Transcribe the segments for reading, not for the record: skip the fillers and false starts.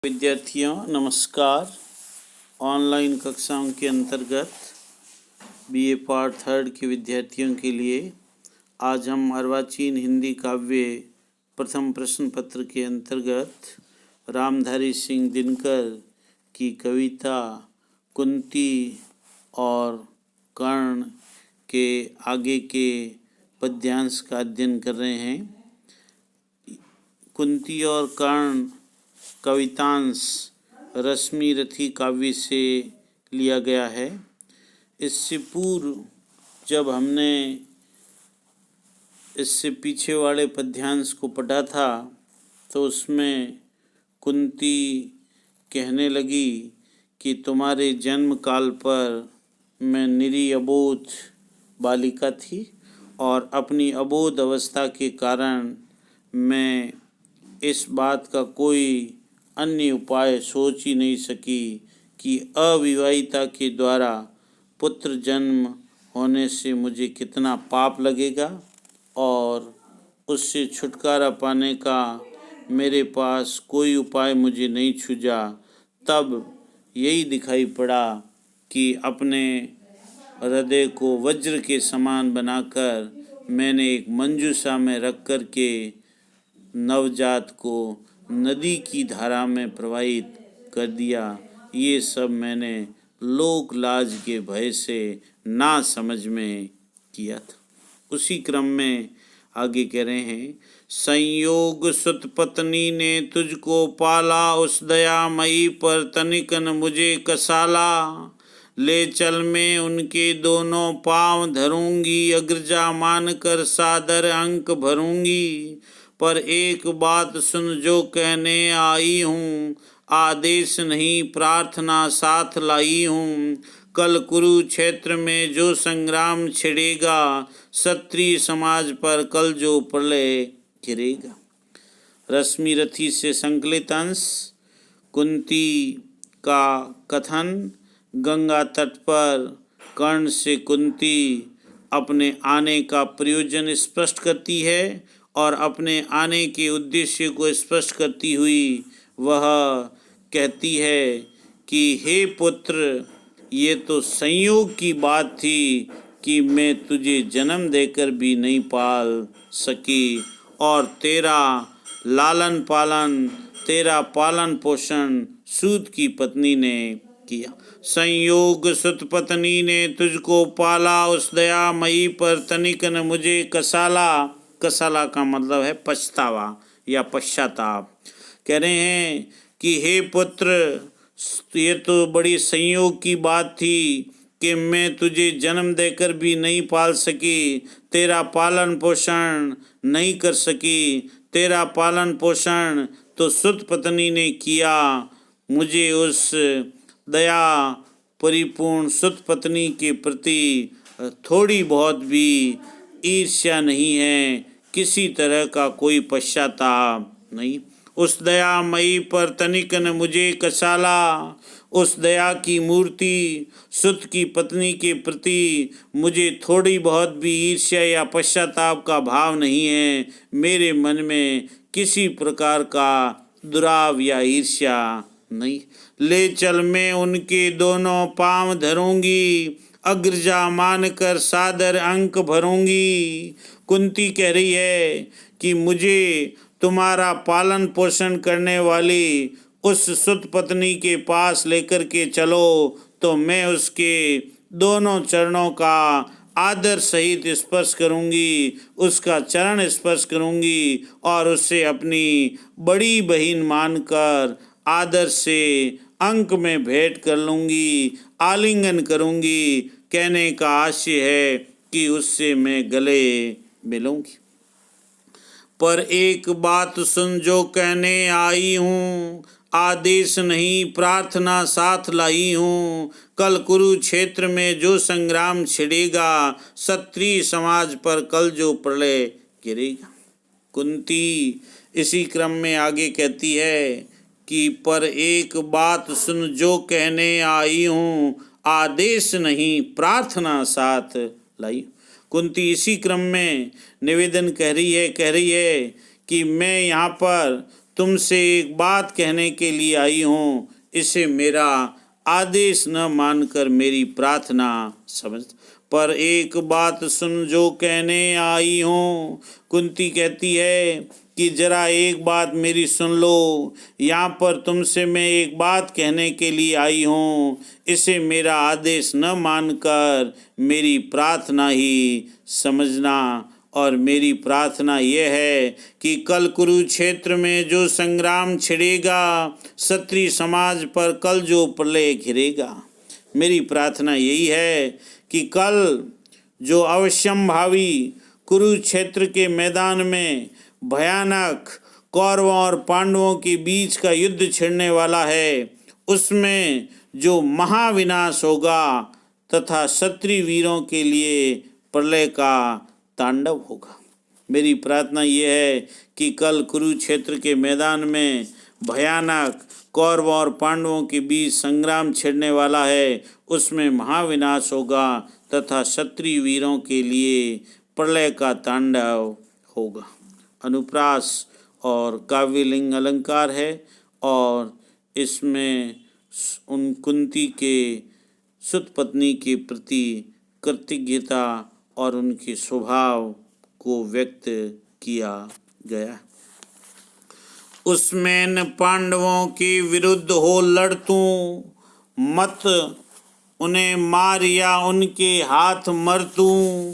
विद्यार्थियों नमस्कार। ऑनलाइन कक्षाओं के अंतर्गत बीए पार्ट 3 के विद्यार्थियों के लिए आज हम अर्वाचीन हिंदी काव्य प्रथम प्रश्न पत्र के अंतर्गत रामधारी सिंह दिनकर की कविता कुंती और कर्ण के आगे के पद्यांश का अध्ययन कर रहे हैं। कुंती और कर्ण कवितांश रश्मि रथी काव्य से लिया गया है। इससे पूर्व जब हमने इससे पीछे वाले पद्यांश को पढ़ा था तो उसमें कुंती कहने लगी कि तुम्हारे जन्म काल पर मैं निरी अबोध बालिका थी और अपनी अबोध अवस्था के कारण मैं इस बात का कोई अन्य उपाय सोच ही नहीं सकी कि अविवाहिता के द्वारा पुत्र जन्म होने से मुझे कितना पाप लगेगा और उससे छुटकारा पाने का मेरे पास कोई उपाय मुझे नहीं सूझा। तब यही दिखाई पड़ा कि अपने हृदय को वज्र के समान बनाकर मैंने एक मंजूषा में रख कर के नवजात को नदी की धारा में प्रवाहित कर दिया। ये सब मैंने लोक लाज के भय से ना समझ में किया था। उसी क्रम में आगे कह रहे हैं, संयोग सुत पत्नी ने तुझको पाला, उस दयामयी पर तनिकन मुझे कसाला। ले चल मैं उनके दोनों पाँव धरूंगी, अग्रजा मान कर सादर अंक भरूंगी। पर एक बात सुन जो कहने आई हूँ, आदेश नहीं प्रार्थना साथ लाई हूँ। कल कुरुक्षेत्र में जो संग्राम छिड़ेगा, क्षत्रिय समाज पर कल जो प्रलय गिरेगा। रश्मि रथी से संकलित अंश। कुंती का कथन। गंगा तट पर कर्ण से कुंती अपने आने का प्रयोजन स्पष्ट करती है और अपने आने के उद्देश्य को स्पष्ट करती हुई वह कहती है कि हे पुत्र, ये तो संयोग की बात थी कि मैं तुझे जन्म देकर भी नहीं पाल सकी और तेरा लालन पालन, तेरा पालन पोषण सूत की पत्नी ने किया। संयोग सुत पत्नी ने तुझको पाला, उस दयामयी पर तनिकन मुझे कसाला। कसाला का मतलब है पछतावा या पश्चाताप। कह रहे हैं कि हे पुत्र, ये तो बड़ी संयोग की बात थी कि मैं तुझे जन्म देकर भी नहीं पाल सकी, तेरा पालन पोषण नहीं कर सकी। तेरा पालन पोषण तो सुत पत्नी ने किया। मुझे उस दया परिपूर्ण सुत पत्नी के प्रति थोड़ी बहुत भी ईर्ष्या नहीं है, किसी तरह का कोई पश्चाताप नहीं। उस दयामयी पर तनिकन मुझे कसाला। उस दया की मूर्ति सुत की पत्नी के प्रति मुझे थोड़ी बहुत भी ईर्ष्या या पश्चाताप का भाव नहीं है। मेरे मन में किसी प्रकार का दुराव या ईर्ष्या नहीं। ले चल मैं उनके दोनों पाँव धरूंगी, अग्रजा मान कर सादर अंक भरूंगी। कुंती कह रही है कि मुझे तुम्हारा पालन पोषण करने वाली उस सुत पत्नी के पास लेकर के चलो तो मैं उसके दोनों चरणों का आदर सहित स्पर्श करूंगी, उसका चरण स्पर्श करूंगी और उससे अपनी बड़ी बहन मानकर आदर से अंक में भेंट कर लूँगी, आलिंगन करूँगी। कहने का आशय है कि उससे मैं गले मिलूँगी। पर एक बात सुन जो कहने आई हूँ, आदेश नहीं प्रार्थना साथ लाई हूँ। कल कुरुक्षेत्र में जो संग्राम छिड़ेगा, क्षत्रिय समाज पर कल जो प्रलय गिरेगा। कुंती इसी क्रम में आगे कहती है कि पर एक बात सुन जो कहने आई हूँ, आदेश नहीं प्रार्थना साथ लाई। कुंती इसी क्रम में निवेदन कह रही है कि मैं यहाँ पर तुमसे एक बात कहने के लिए आई हूँ, इसे मेरा आदेश न मानकर मेरी प्रार्थना समझ, पर एक बात सुन जो कहने आई हूँ। कुंती कहती है कि जरा एक बात मेरी सुन लो, यहाँ पर तुमसे मैं एक बात कहने के लिए आई हूँ, इसे मेरा आदेश न मानकर मेरी प्रार्थना ही समझना। और मेरी प्रार्थना यह है कि कल कुरुक्षेत्र में जो संग्राम छिड़ेगा, क्षत्रिय समाज पर कल जो प्रलय घिरेगा, मेरी प्रार्थना यही है कि कल जो अवश्यंभावी कुरुक्षेत्र के मैदान में भयानक कौरवों और पांडवों के बीच का युद्ध छिड़ने वाला है, उसमें जो महाविनाश होगा तथा क्षत्रिय वीरों के लिए प्रलय का तांडव होगा। मेरी प्रार्थना यह है कि कल कुरुक्षेत्र के मैदान में भयानक कौरवों और पांडवों के बीच संग्राम छिड़ने वाला है, उसमें महाविनाश होगा तथा क्षत्रिय वीरों के लिए प्रलय का तांडव होगा। अनुप्रास और काव्यलिंग अलंकार है और इसमें उन कुंती के सुत पत्नी के प्रति कृतज्ञता और उनके स्वभाव को व्यक्त किया गया। उसमें न पांडवों के विरुद्ध हो लड़तूं, मत उन्हें मार या उनके हाथ मरतूं।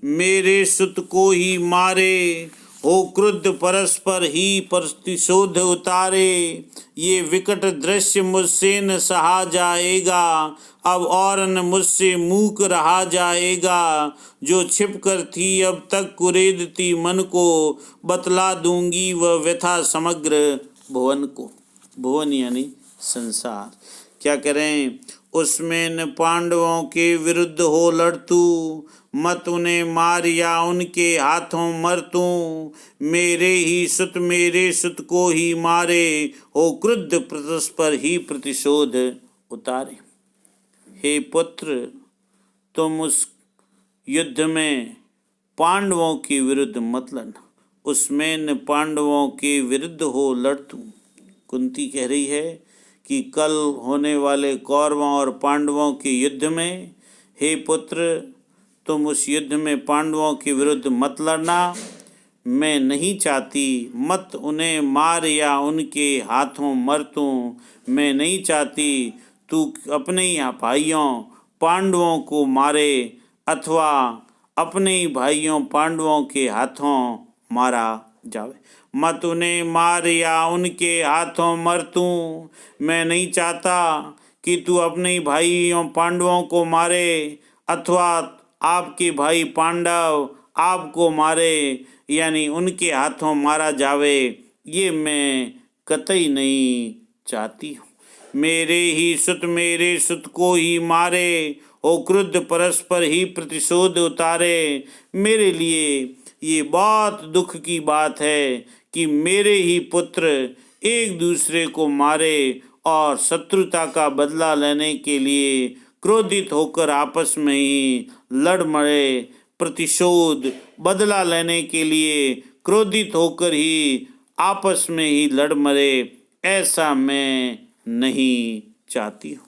मेरे सुत को ही मारे, हो क्रुद्ध परस्पर ही प्रतिशोध उतारे। ये विकट दृश्य मुझसे न सहा जाएगा, अब और न मुझसे मूक रहा जाएगा। जो छिप कर थी अब तक कुरेदती मन को, बतला दूंगी वह व्यथा समग्र भुवन को। भुवन यानी संसार। क्या करें? उसमें न पांडवों के विरुद्ध हो लड़तू, मत उन्हें मार या उनके हाथों मरतूं। मेरे सुत को ही मारे, हो क्रुद्ध परस्पर ही प्रतिशोध उतारे। हे पुत्र, तुम उस युद्ध में पांडवों के विरुद्ध मत लड़ना, उसमें न पांडवों के विरुद्ध हो लड़तूं। कुंती कह रही है कि कल होने वाले कौरवों और पांडवों के युद्ध में, हे पुत्र, तुम उस युद्ध में पांडवों के विरुद्ध मत लड़ना। मैं नहीं चाहती, मत उन्हें मार या उनके हाथों मरतूं। मैं नहीं चाहती तू अपने ही भाइयों पांडवों को मारे अथवा अपने ही भाइयों पांडवों के हाथों मारा जावे। मत उन्हें मार या उनके हाथों मरतूं। मैं नहीं चाहता कि तू अपने ही भाइयों पांडवों को मारे अथवा आपके भाई पांडव आपको मारे, यानी उनके हाथों मारा जावे, ये मैं कतई नहीं चाहती हूँ। मेरे सुत को ही मारे, हो क्रुद्ध परस्पर ही प्रतिशोध उतारे। मेरे लिए ये बहुत दुख की बात है कि मेरे ही पुत्र एक दूसरे को मारे और शत्रुता का बदला लेने के लिए क्रोधित होकर आपस में ही लड़ मरे। प्रतिशोध बदला लेने के लिए क्रोधित होकर ही आपस में ही लड़ मरे, ऐसा मैं नहीं चाहती हूँ।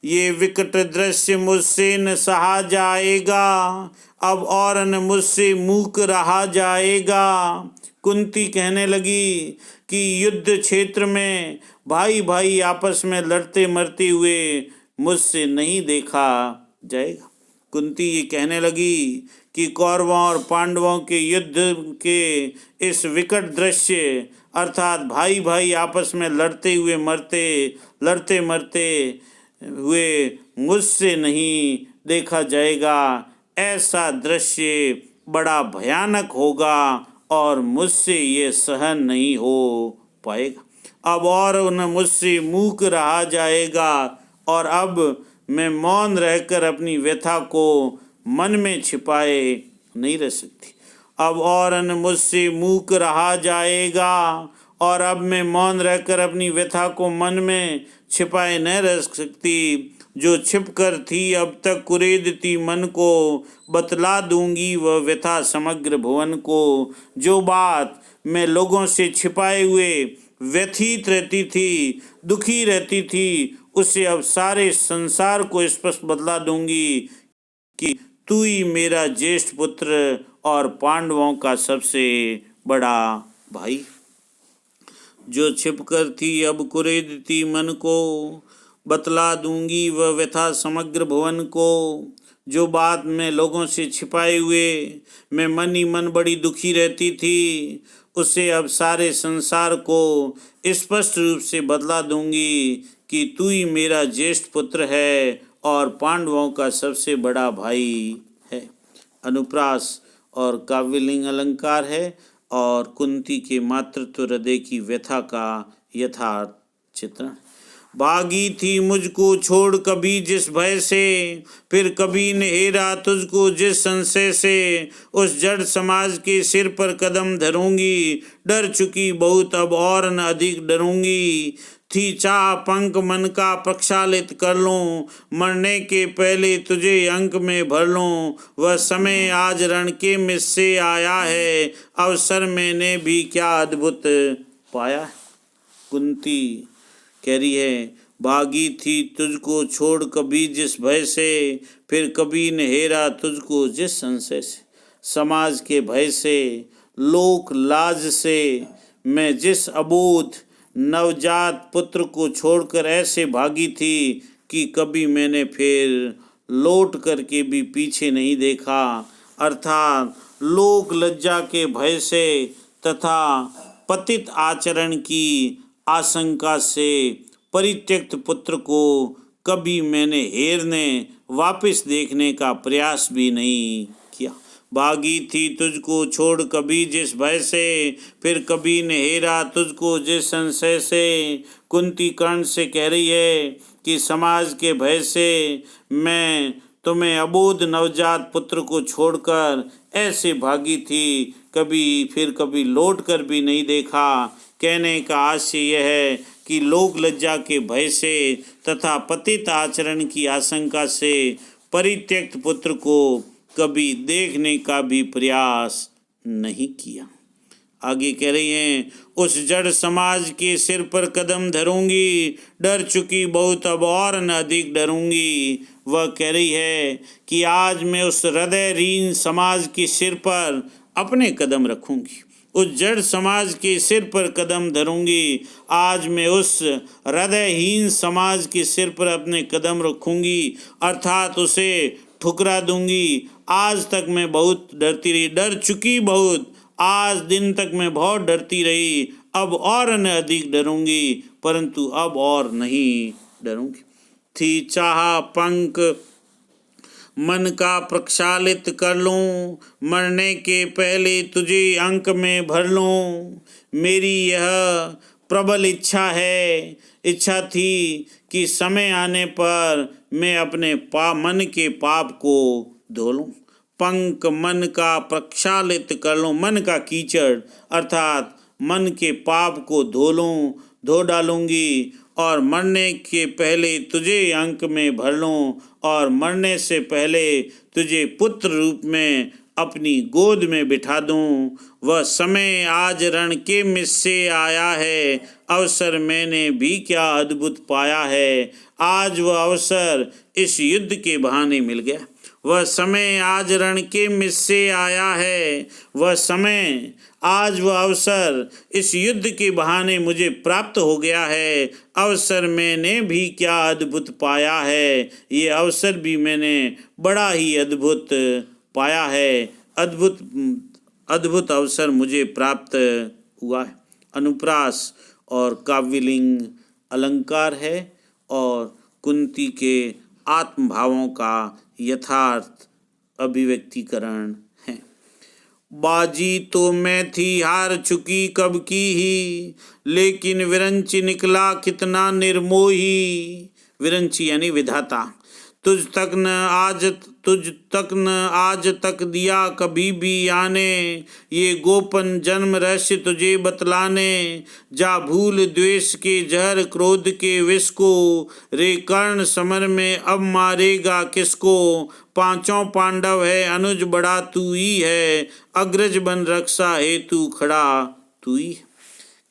ये विकट दृश्य मुझसे न सहा जाएगा, अब और न मुझसे मूक रहा जाएगा। कुंती कहने लगी कि युद्ध क्षेत्र में भाई भाई आपस में लड़ते मरते हुए मुझसे नहीं देखा जाएगा। कुंती ये कहने लगी कि कौरवों और पांडवों के युद्ध के इस विकट दृश्य अर्थात भाई भाई आपस में लड़ते मरते हुए मुझसे नहीं देखा जाएगा। ऐसा दृश्य बड़ा भयानक होगा और मुझसे ये सहन नहीं हो पाएगा। अब और न मुझसे मूक रहा जाएगा और अब मैं मौन रहकर अपनी व्यथा को मन में छिपाए नहीं रह सकती। अब और न मुझसे मूक रहा जाएगा और अब मैं मौन रहकर अपनी व्यथा को मन में छिपाए न रह सकती। जो छिप कर थी अब तक कुरेदती मन को, बतला दूंगी वह व्यथा समग्र भुवन को। जो बात मैं लोगों से छिपाए हुए व्यथित रहती थी, दुखी रहती थी, उसे अब सारे संसार को स्पष्ट बतला दूंगी कि तू ही मेरा ज्येष्ठ पुत्र और पांडवों का सबसे बड़ा भाई। जो छिपकर थी अब कुरेदती मन को, बतला दूंगी वह व्यथा समग्र भुवन को। जो बात मैं लोगों से छिपाए हुए मैं मन ही मन बड़ी दुखी रहती थी, उसे अब सारे संसार को स्पष्ट रूप से बतला दूंगी कि तू ही मेरा ज्येष्ठ पुत्र है और पांडवों का सबसे बड़ा भाई है। अनुप्रास और काव्यलिंग अलंकार है और कुंती के मातृत्व हृदय की व्यथा का यथार्थ चित्रण। भागी थी मुझको छोड़ कभी जिस भय से, फिर कभी न हेरा तुझको जिस संशय से। उस जड़ समाज के सिर पर कदम धरूंगी, डर चुकी बहुत अब और न अधिक डरूंगी। थी चाह पंख मन का प्रक्षालित कर लूं, मरने के पहले तुझे अंक में भर लूं। वह समय आज रण के मिस से आया है, अवसर मैंने भी क्या अद्भुत पाया। कुंती कह रही है, भागी थी तुझको छोड़ कभी जिस भय से, फिर कभी न हेरा तुझको जिस संशय से। समाज के भय से, लोक लाज से मैं जिस अबोध नवजात पुत्र को छोड़कर ऐसे भागी थी कि कभी मैंने फिर लौट करके भी पीछे नहीं देखा। अर्थात लोक लज्जा के भय से तथा पतित आचरण की आशंका से परित्यक्त पुत्र को कभी मैंने हेरने वापस देखने का प्रयास भी नहीं किया। भागी थी तुझको छोड़ कभी जिस भय से, फिर कभी न हेरा तुझको जिस संशय से। कुंती कर्ण से कह रही है कि समाज के भय से मैं तुम्हें अबोध नवजात पुत्र को छोड़कर ऐसे भागी थी, कभी लौट कर भी नहीं देखा। कहने का आशय यह है कि लोक लज्जा के भय से तथा पतित आचरण की आशंका से परित्यक्त पुत्र को कभी देखने का भी प्रयास नहीं किया। आगे कह रही हैं, उस जड़ समाज के सिर पर कदम धरूंगी, डर चुकी बहुत अब और न अधिक डरूंगी। वह कह रही है कि आज मैं उस हृदयहीन समाज के सिर पर अपने कदम रखूंगी, उस जड़ समाज के सिर पर कदम धरूंगी। आज मैं उस हृदयहीन समाज के सिर पर अपने कदम रखूंगी, अर्थात उसे ठुकरा दूंगी। आज तक मैं बहुत डरती रही, डर चुकी बहुत, आज दिन तक मैं बहुत डरती रही, अब और न अधिक डरूंगी, परंतु अब और नहीं डरूंगी। थी चाह पंख मन का प्रक्षालित कर लूं, मरने के पहले तुझे अंक में भर लूं। मेरी यह प्रबल इच्छा थी कि समय आने पर मैं अपने मन के पाप को धो लूं। पंख मन का प्रक्षालित कर लूं, मन का कीचड़ अर्थात मन के पाप को धो डालूंगी और मरने के पहले तुझे अंक में भर लूं और मरने से पहले तुझे पुत्र रूप में अपनी गोद में बिठा दूं। वह समय आज रण के मिस से आया है, अवसर मैंने भी क्या अद्भुत पाया है। आज वह अवसर इस युद्ध के बहाने मिल गया। वह समय आज रण के मिस से आया है, वह समय आज वह अवसर इस युद्ध के बहाने मुझे प्राप्त हो गया है। अवसर मैंने भी क्या अद्भुत पाया है, ये अवसर भी मैंने बड़ा ही अद्भुत पाया है। अद्भुत अवसर मुझे प्राप्त हुआ है। अनुप्रास और काव्यलिंग अलंकार है और कुंती के आत्मभावों का यथार्थ अभिव्यक्तिकरण है। बाजी तो मैं थी हार चुकी कब की ही, लेकिन विरंची निकला कितना निर्मोही। विरंची यानी विधाता। तुझ तक न आज तक दिया कभी भी आने, ये गोपन जन्म रहस्य तुझे बतलाने। जा भूल द्वेष के जहर क्रोध के विष को, रे कर्ण समर में अब मारेगा किसको। पांचों पांडव है अनुज बड़ा तू ही है, अग्रज बन रक्षा हेतु खड़ा तू ही।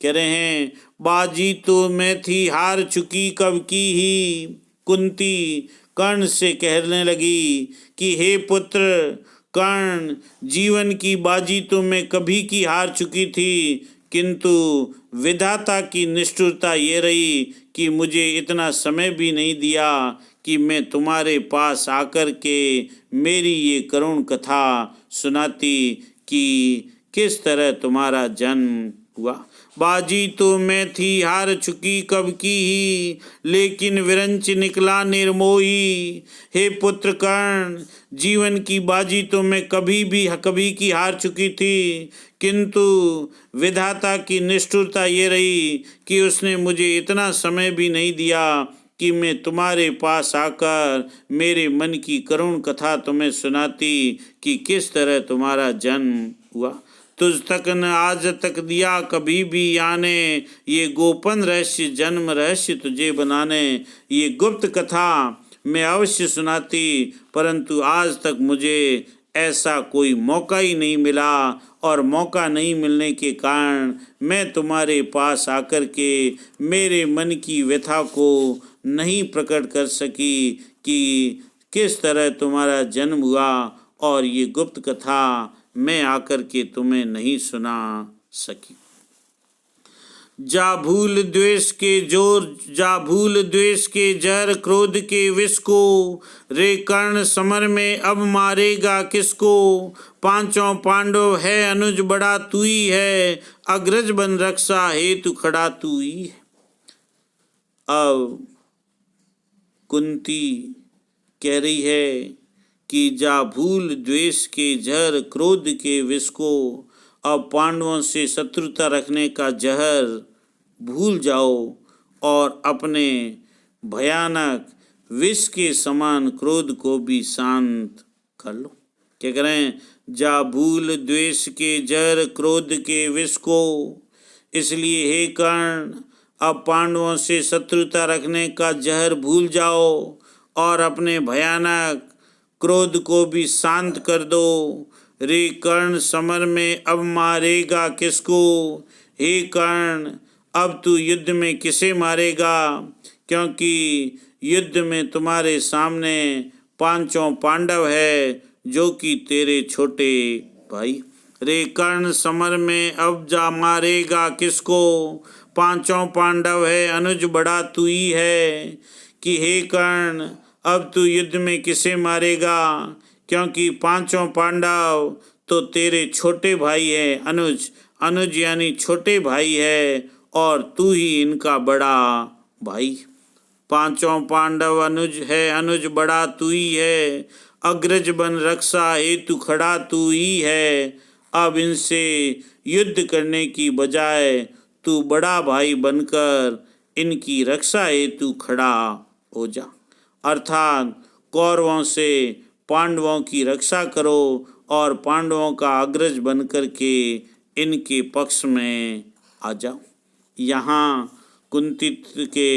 कह रहे हैं बाजी तो मैं थी हार चुकी कब की ही। कुंती कर्ण से कहने लगी कि हे पुत्र कर्ण, जीवन की बाजी तो मैं कभी की हार चुकी थी, किंतु विधाता की निष्ठुरता ये रही कि मुझे इतना समय भी नहीं दिया कि मैं तुम्हारे पास आकर के मेरी ये करुण कथा सुनाती कि किस तरह तुम्हारा जन्म हुआ। बाजी तो मैं थी हार चुकी कब की ही, लेकिन विरंच निकला निर्मोही। हे पुत्र कर्ण, जीवन की बाजी तो मैं कभी की हार चुकी थी, किंतु विधाता की निष्ठुरता ये रही कि उसने मुझे इतना समय भी नहीं दिया कि मैं तुम्हारे पास आकर मेरे मन की करुण कथा तुम्हें सुनाती कि किस तरह तुम्हारा जन्म हुआ। तुझ तक न आज तक दिया कभी भी आने, ये गोपन रहस्य जन्म रहस्य तुझे बनाने। ये गुप्त कथा मैं अवश्य सुनाती, परंतु आज तक मुझे ऐसा कोई मौका ही नहीं मिला, और मौका नहीं मिलने के कारण मैं तुम्हारे पास आकर के मेरे मन की व्यथा को नहीं प्रकट कर सकी कि किस तरह तुम्हारा जन्म हुआ, और ये गुप्त कथा मैं आकर के तुम्हें नहीं सुना सकी। जा भूल द्वेष के जोर, जा भूल द्वेष के जहर, क्रोध के विष को, रे कर्ण समर में अब मारेगा किसको। पांचों पांडव है अनुज बड़ा तू ही है, अग्रज बन रक्षा हेतु खड़ा तू ही है। अब कुंती कह रही है कि जा भूल द्वेष के जहर, क्रोध के विष को, अब पांडवों से शत्रुता रखने का जहर भूल जाओ और अपने भयानक विष के समान क्रोध को भी शांत कर लो। क्या कह रहे हैं? जा भूल द्वेष के जहर, क्रोध के विष को। इसलिए हे कर्ण, अब पांडवों से शत्रुता रखने का जहर भूल जाओ और अपने भयानक क्रोध को भी शांत कर दो। रे कर्ण समर में अब मारेगा किसको। हे कर्ण, अब तू युद्ध में किसे मारेगा, क्योंकि युद्ध में तुम्हारे सामने पांचों पांडव है जो कि तेरे छोटे भाई। रे कर्ण समर में अब जा मारेगा किसको, पांचों पांडव है अनुज बड़ा तू ही है। कि हे कर्ण, अब तू युद्ध में किसे मारेगा, क्योंकि पांचों पांडव तो तेरे छोटे भाई है। अनुज, अनुज यानी छोटे भाई है, और तू ही इनका बड़ा भाई। पांचों पांडव अनुज है, अनुज बड़ा तू ही है, अग्रज बन रक्षा हेतु खड़ा तू ही है। अब इनसे युद्ध करने की बजाय तू बड़ा भाई बनकर इनकी रक्षा हेतु खड़ा हो जा। अर्थात कौरवों से पांडवों की रक्षा करो और पांडवों का अग्रज बनकर के इनके पक्ष में आ जाओ। यहाँ कुंती के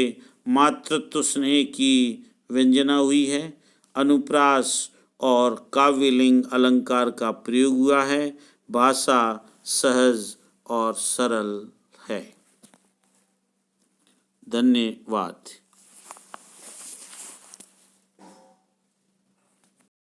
मातृत्व स्नेह की व्यंजना हुई है। अनुप्रास और काव्यलिंग अलंकार का प्रयोग हुआ है। भाषा सहज और सरल है। धन्यवाद।